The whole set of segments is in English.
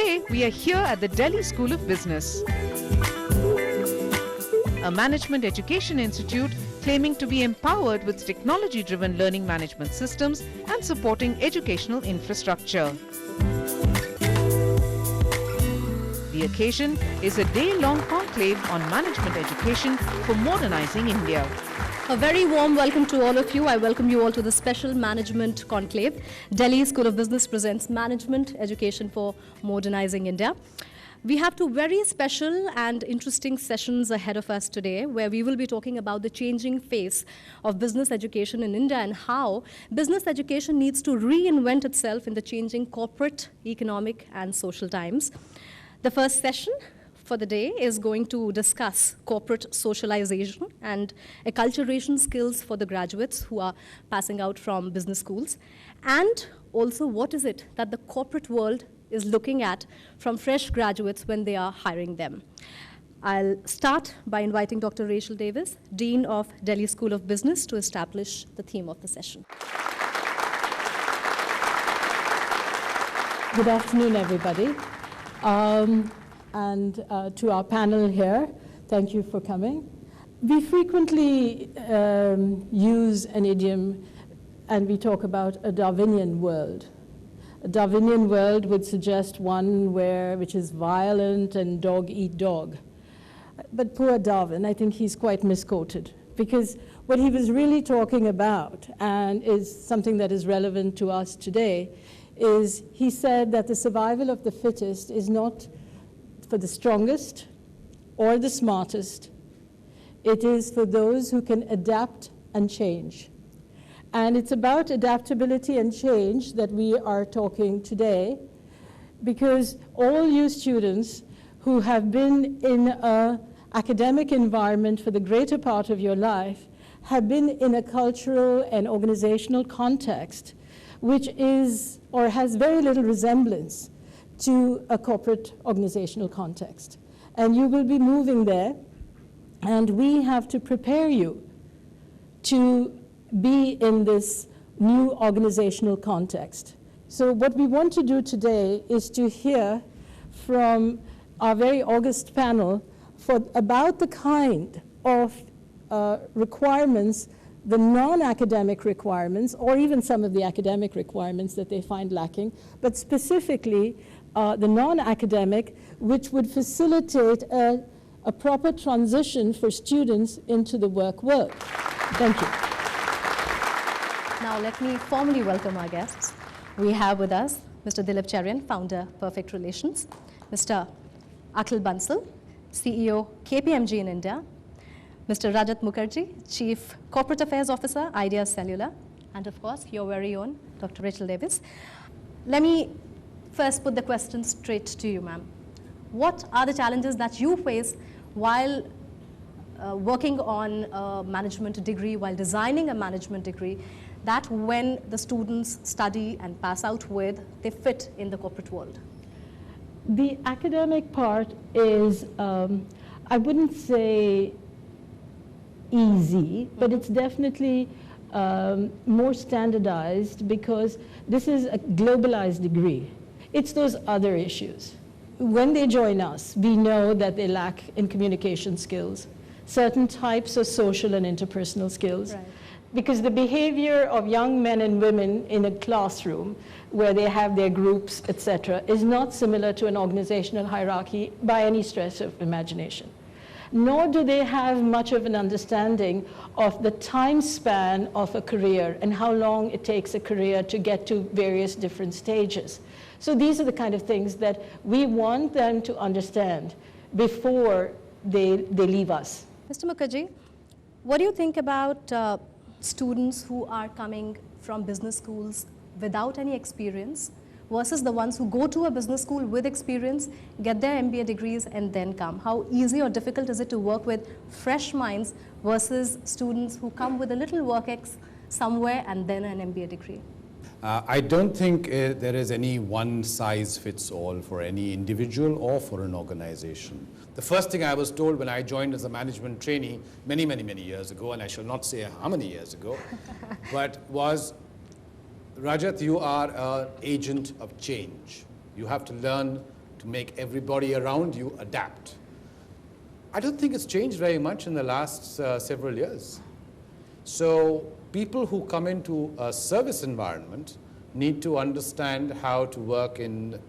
Today, we are here at the Delhi School of Business, a management education institute claiming to be empowered with technology-driven learning management systems and supporting educational infrastructure. The occasion is a day-long conclave on management education for modernizing India. A very warm welcome to all of you. I welcome you all to the special management conclave. Delhi School of Business presents Management Education for Modernizing India. We have two very special and interesting sessions ahead of us today, where we will be talking about the changing face of business education in India and how business education needs to reinvent itself in the changing corporate, economic, and social times. The first session for the day is going to discuss corporate socialization and acculturation skills for the graduates who are passing out from business schools, and also what is it that the corporate world is looking at from fresh graduates when they are hiring them. I'll start by inviting Dr. Rachel Davis, Dean of Delhi School of Business, to establish the theme of the session. Good afternoon, everybody. To our panel here, thank you for coming. We frequently use an idiom and we talk about a Darwinian world. A Darwinian world would suggest one which is violent and dog eat dog. But poor Darwin, I think he's quite misquoted, because what he was really talking about, and is something that is relevant to us today, is he said that the survival of the fittest is not for the strongest or the smartest. It is for those who can adapt and change. And it's about adaptability and change that we are talking today, because all you students who have been in an academic environment for the greater part of your life have been in a cultural and organizational context which is or has very little resemblance to a corporate organizational context. And you will be moving there, and we have to prepare you to be in this new organizational context. So what we want to do today is to hear from our very august panel about the kind of requirements, the non-academic requirements, or even some of the academic requirements that they find lacking, but specifically the non-academic, which would facilitate a proper transition for students into the work world. Thank you. Now let me formally welcome our guests. We have with us Mr. Dilip Cherian, founder, Perfect Relations, Mr. Akhil Bansal, CEO, KPMG in India, Mr. Rajat Mukarji, Chief Corporate Affairs Officer, Idea Cellular, and of course, your very own Dr. Rachel Davis. Let me first put the question straight to you, ma'am. What are the challenges that you face while working on a management degree, while designing a management degree, that when the students study and pass out with, they fit in the corporate world? The academic part is, I wouldn't say easy, but it's definitely more standardized, because this is a globalized degree. It's those other issues. When they join us, we know that they lack in communication skills, certain types of social and interpersonal skills. Right. Because the behavior of young men and women in a classroom where they have their groups, etc., is not similar to an organizational hierarchy by any stretch of imagination. Nor do they have much of an understanding of the time span of a career and how long it takes a career to get to various different stages. So these are the kind of things that we want them to understand before they leave us. Mr. Mukarji, what do you think about students who are coming from business schools without any experience versus the ones who go to a business school with experience, get their MBA degrees, and then come? How easy or difficult is it to work with fresh minds versus students who come with a little work ex somewhere and then an MBA degree? I don't think there is any one size fits all for any individual or for an organization. The first thing I was told when I joined as a management trainee many, many, many years ago, and I shall not say how many years ago, but was, Rajat, you are an agent of change. You have to learn to make everybody around you adapt. I don't think it's changed very much in the last several years. So people who come into a service environment need to understand how to work in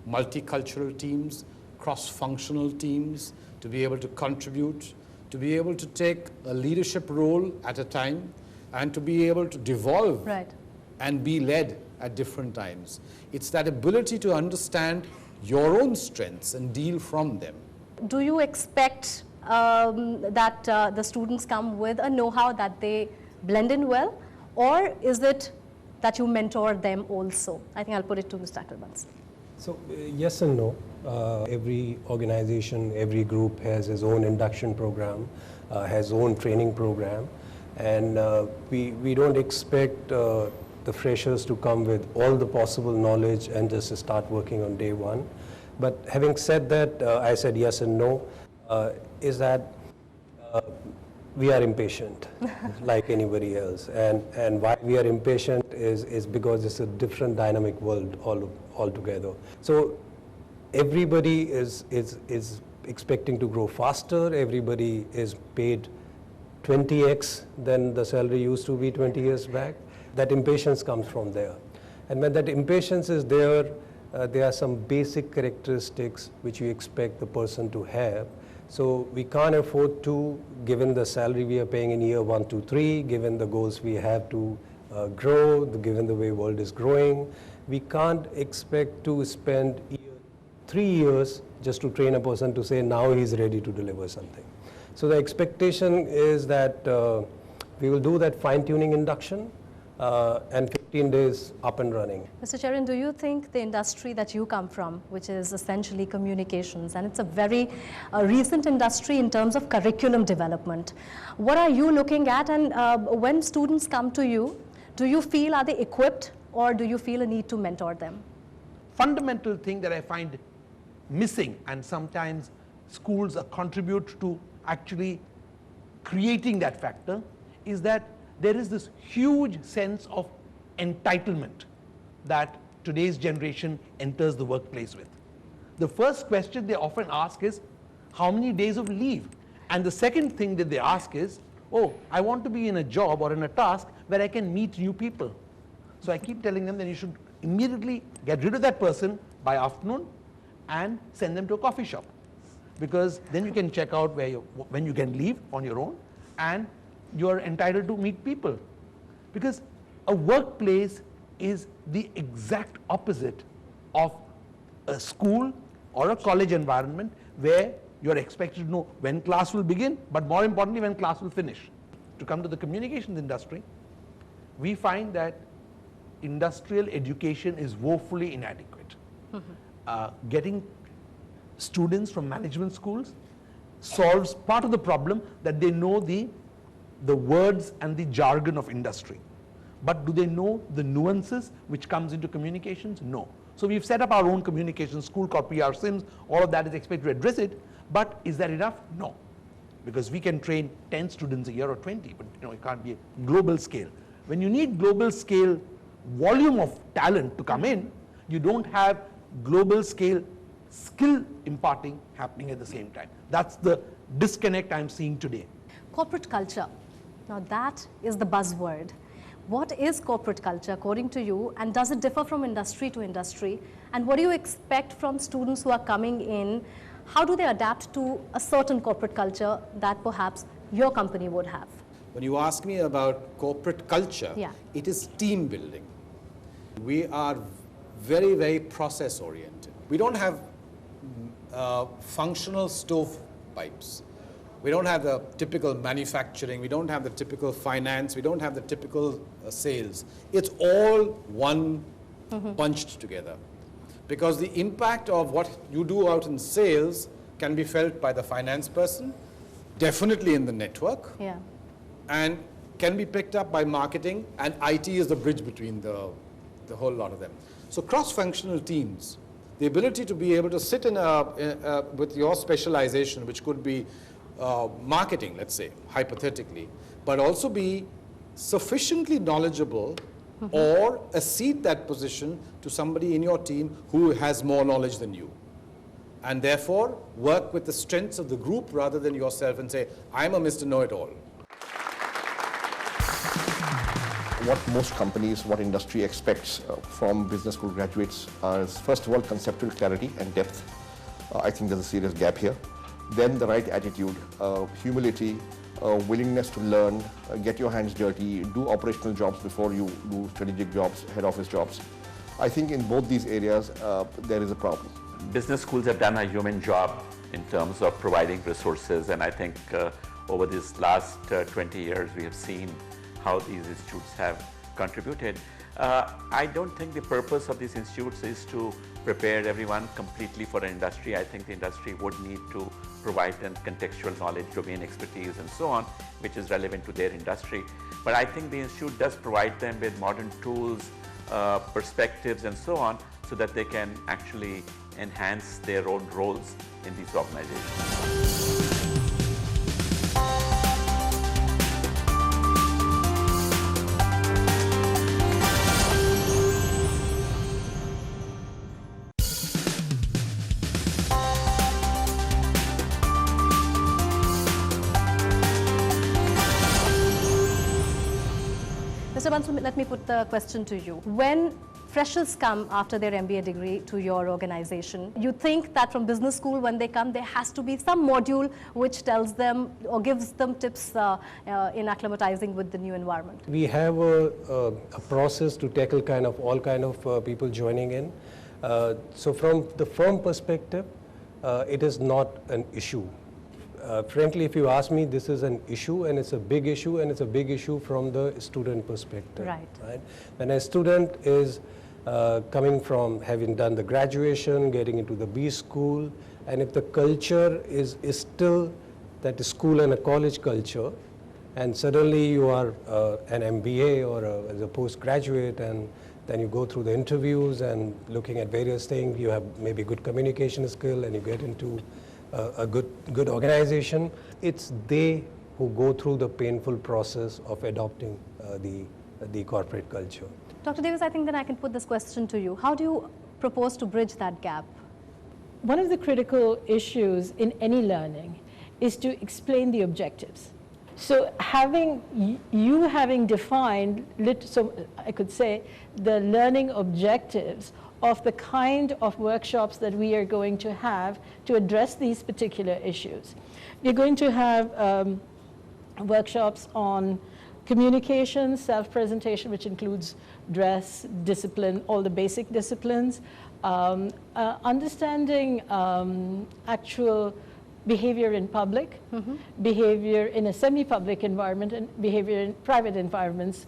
multicultural teams, cross-functional teams, to be able to contribute, to be able to take a leadership role at a time, and to be able to devolve and be led at different times. It's that ability to understand your own strengths and deal from them. Do you expect that the students come with a know-how that they blend in well, or is it that you mentor them also? I think I'll put it to Mr. Akhil Bansal. So yes and no. Every organization, every group has its own induction program, has own training program, and we don't expect the freshers to come with all the possible knowledge and just start working on day one. But having said that, I said yes and no, is that we are impatient like anybody else. And why we are impatient is because it's a different dynamic world altogether. So everybody is expecting to grow faster, everybody is paid 20x than the salary used to be 20 years back. That impatience comes from there. And when that impatience is there are some basic characteristics which you expect the person to have. So we can't afford to, given the salary we are paying in year 1, 2, 3, given the goals we have to grow, given the way world is growing, we can't expect to spend 3 years just to train a person to say now he's ready to deliver something. So the expectation is that we will do that fine-tuning induction and 15 days up and running. Mr. Cherian, do you think the industry that you come from, which is essentially communications, and it's a very recent industry in terms of curriculum development, what are you looking at? And when students come to you, do you feel are they equipped, or do you feel a need to mentor them? Fundamental thing that I find missing, and sometimes schools contribute to actually creating that factor, is that there is this huge sense of entitlement that today's generation enters the workplace with. The first question they often ask is, how many days of leave? And the second thing that they ask is, oh, I want to be in a job or in a task where I can meet new people. So I keep telling them that you should immediately get rid of that person by afternoon and send them to a coffee shop, because then you can check out when you can leave on your own, and you're entitled to meet people. Because a workplace is the exact opposite of a school or a college environment where you're expected to know when class will begin, but more importantly when class will finish. To come to the communications industry, we find that industrial education is woefully inadequate. Getting students from management schools solves part of the problem, that they know the words and the jargon of industry. But do they know the nuances which comes into communications? No. So we've set up our own communications school called PR Sims. All of that is expected to address it. But is that enough? No. Because we can train 10 students a year or 20, but it can't be a global scale. When you need global scale volume of talent to come in, you don't have global scale skill imparting happening at the same time. That's the disconnect I'm seeing today. Corporate culture. Now that is the buzzword. What is corporate culture according to you, and does it differ from industry to industry? And what do you expect from students who are coming in? How do they adapt to a certain corporate culture that perhaps your company would have? When you ask me about corporate culture, it is team building. We are very, very process oriented. We don't have functional stovepipes. We don't have the typical manufacturing, we don't have the typical finance, we don't have the typical sales. It's all one bunched together. Because the impact of what you do out in sales can be felt by the finance person, definitely in the network, and can be picked up by marketing, and IT is the bridge between the whole lot of them. So cross-functional teams, the ability to be able to sit in with your specialization, which could be marketing, let's say, hypothetically, but also be sufficiently knowledgeable or accede that position to somebody in your team who has more knowledge than you. and therefore work with the strengths of the group rather than yourself and say, I'm a Mr. Know-it-all. What most companies, what industry expects from business school graduates is, first of all, conceptual clarity and depth. I think there's a serious gap here. Then the right attitude, humility, willingness to learn, get your hands dirty, do operational jobs before you do strategic jobs, head office jobs. I think in both these areas, there is a problem. Business schools have done a human job in terms of providing resources, and I think over this last 20 years, we have seen how these institutes have contributed. I don't think the purpose of these institutes is to prepare everyone completely for an industry. I think the industry would need to provide them contextual knowledge, domain expertise, and so on, which is relevant to their industry. But I think the institute does provide them with modern tools, perspectives, and so on, so that they can actually enhance their own roles in these organizations. Mr. Bansal, let me put the question to you. When freshers come after their MBA degree to your organization, you think that from business school when they come, there has to be some module which tells them or gives them tips in acclimatizing with the new environment? We have a process to tackle all kind of people joining in. So from the firm perspective, it is not an issue. Frankly, if you ask me, this is an issue, and it's a big issue, and it's a big issue from the student perspective. Right. When a student is coming from having done the graduation, getting into the B school, and if the culture is still that school and a college culture, and suddenly you are an MBA or as a postgraduate, and then you go through the interviews and looking at various things, you have maybe good communication skill, and you get into a good organization. It's they who go through the painful process of adopting the corporate culture. Dr. Davis, I think then I can put this question to you. How do you propose to bridge that gap? One of the critical issues in any learning is to explain the objectives. So having defined, so I could say, the learning objectives of the kind of workshops that we are going to have to address these particular issues. We're going to have workshops on communication, self-presentation, which includes dress, discipline, all the basic disciplines, understanding actual behavior in public, behavior in a semi-public environment, and behavior in private environments,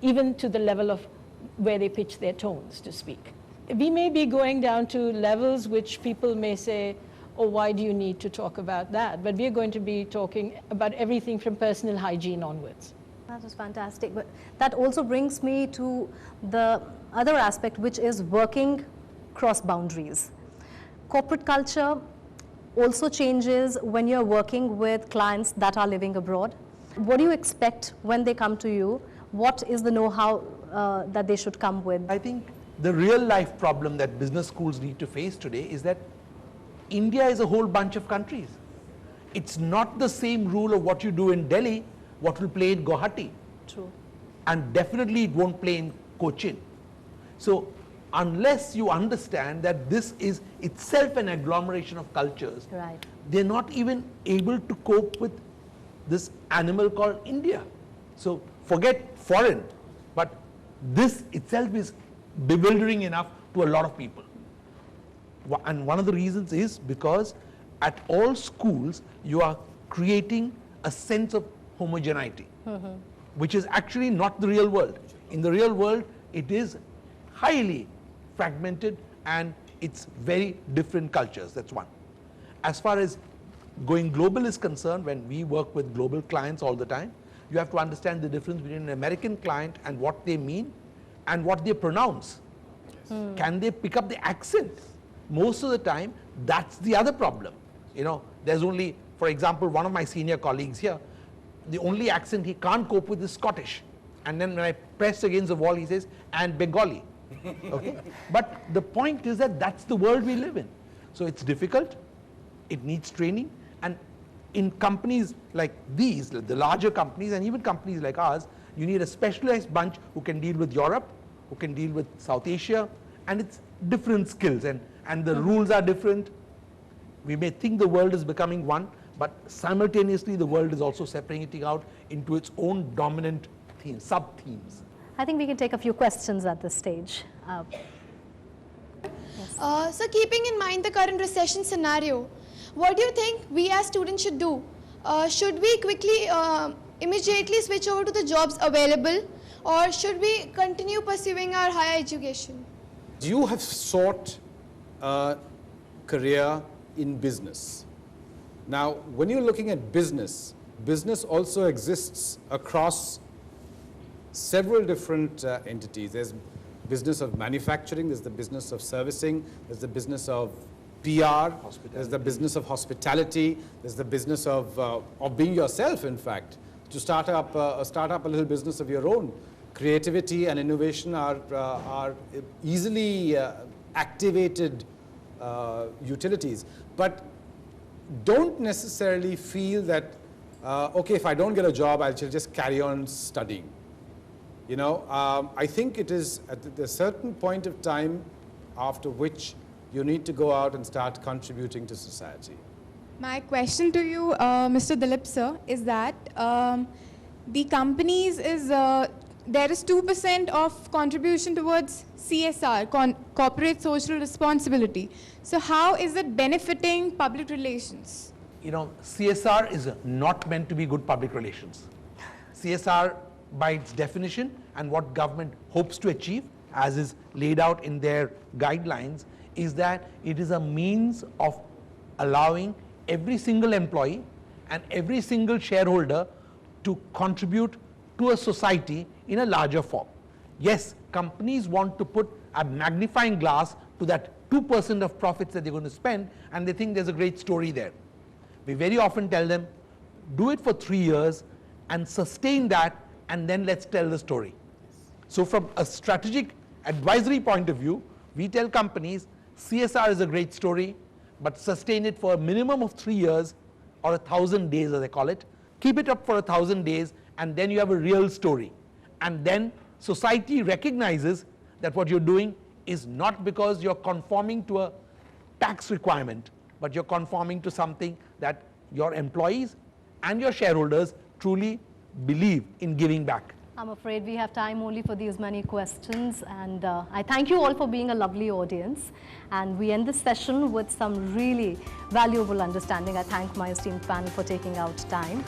even to the level of where they pitch their tones to speak. We may be going down to levels which people may say, oh, why do you need to talk about that? But we are going to be talking about everything from personal hygiene onwards. That is fantastic. But that also brings me to the other aspect, which is working cross boundaries. Corporate culture also changes when you're working with clients that are living abroad. What do you expect when they come to you? What is the know-how that they should come with? I think the real life problem that business schools need to face today is that India is a whole bunch of countries. It's not the same rule of what you do in Delhi, what will play in Guwahati. True. And definitely it won't play in Cochin. So unless you understand that this is itself an agglomeration of cultures, right, they're not even able to cope with this animal called India. So forget foreign, but this itself is bewildering enough to a lot of people. And one of the reasons is because at all schools you are creating a sense of homogeneity, which is actually not the real world. In the real world, it is highly fragmented and it's very different cultures. That's one. As far as going global is concerned, when we work with global clients all the time, you have to understand the difference between an American client and what they mean and what they pronounce. Can they pick up the accent? Most of the time, that's the other problem. You know, there's only, for example, one of my senior colleagues here, the only accent he can't cope with is Scottish. And then when I press against the wall, he says, and Bengali. Okay? But the point is that that's the world we live in. So it's difficult, it needs training, and in companies like these, the larger companies and even companies like ours, you need a specialized bunch who can deal with Europe, who can deal with South Asia, and it's different skills, and the rules are different. We may think the world is becoming one, but simultaneously the world is also separating out into its own dominant themes, sub-themes. I think we can take a few questions at this stage. So keeping in mind the current recession scenario, what do you think we as students should do? Should we quickly, immediately switch over to the jobs available, or should we continue pursuing our higher education? You have sought a career in business. Now, when you're looking at business, business also exists across several different entities. There's business of manufacturing, there's the business of servicing, there's the business of PR, there's the business of hospitality, there's the business of being yourself, in fact, to start up a little business of your own. Creativity and innovation are easily activated utilities, but don't necessarily feel that, okay, if I don't get a job, I'll just carry on studying. You know, I think it is at a certain point of time after which you need to go out and start contributing to society. My question to you, Mr. Dilip sir, is that the companies there is 2% of contribution towards CSR, corporate social responsibility. So how is it benefiting public relations? You know, CSR is not meant to be good public relations. CSR, by its definition and what government hopes to achieve, as is laid out in their guidelines, is that it is a means of allowing every single employee and every single shareholder to contribute to a society in a larger form. Yes, companies want to put a magnifying glass to that 2% of profits that they're going to spend, and they think there's a great story there. We very often tell them, do it for 3 years and sustain that, and then let's tell the story. So from a strategic advisory point of view, we tell companies CSR is a great story, but sustain it for a minimum of 3 years or 1,000 days, as I call it. Keep it up for 1,000 days, and then you have a real story. And then society recognizes that what you're doing is not because you're conforming to a tax requirement, but you're conforming to something that your employees and your shareholders truly believe in giving back. I'm afraid we have time only for these many questions, and I thank you all for being a lovely audience, and we end this session with some really valuable understanding. I thank my esteemed panel for taking out time.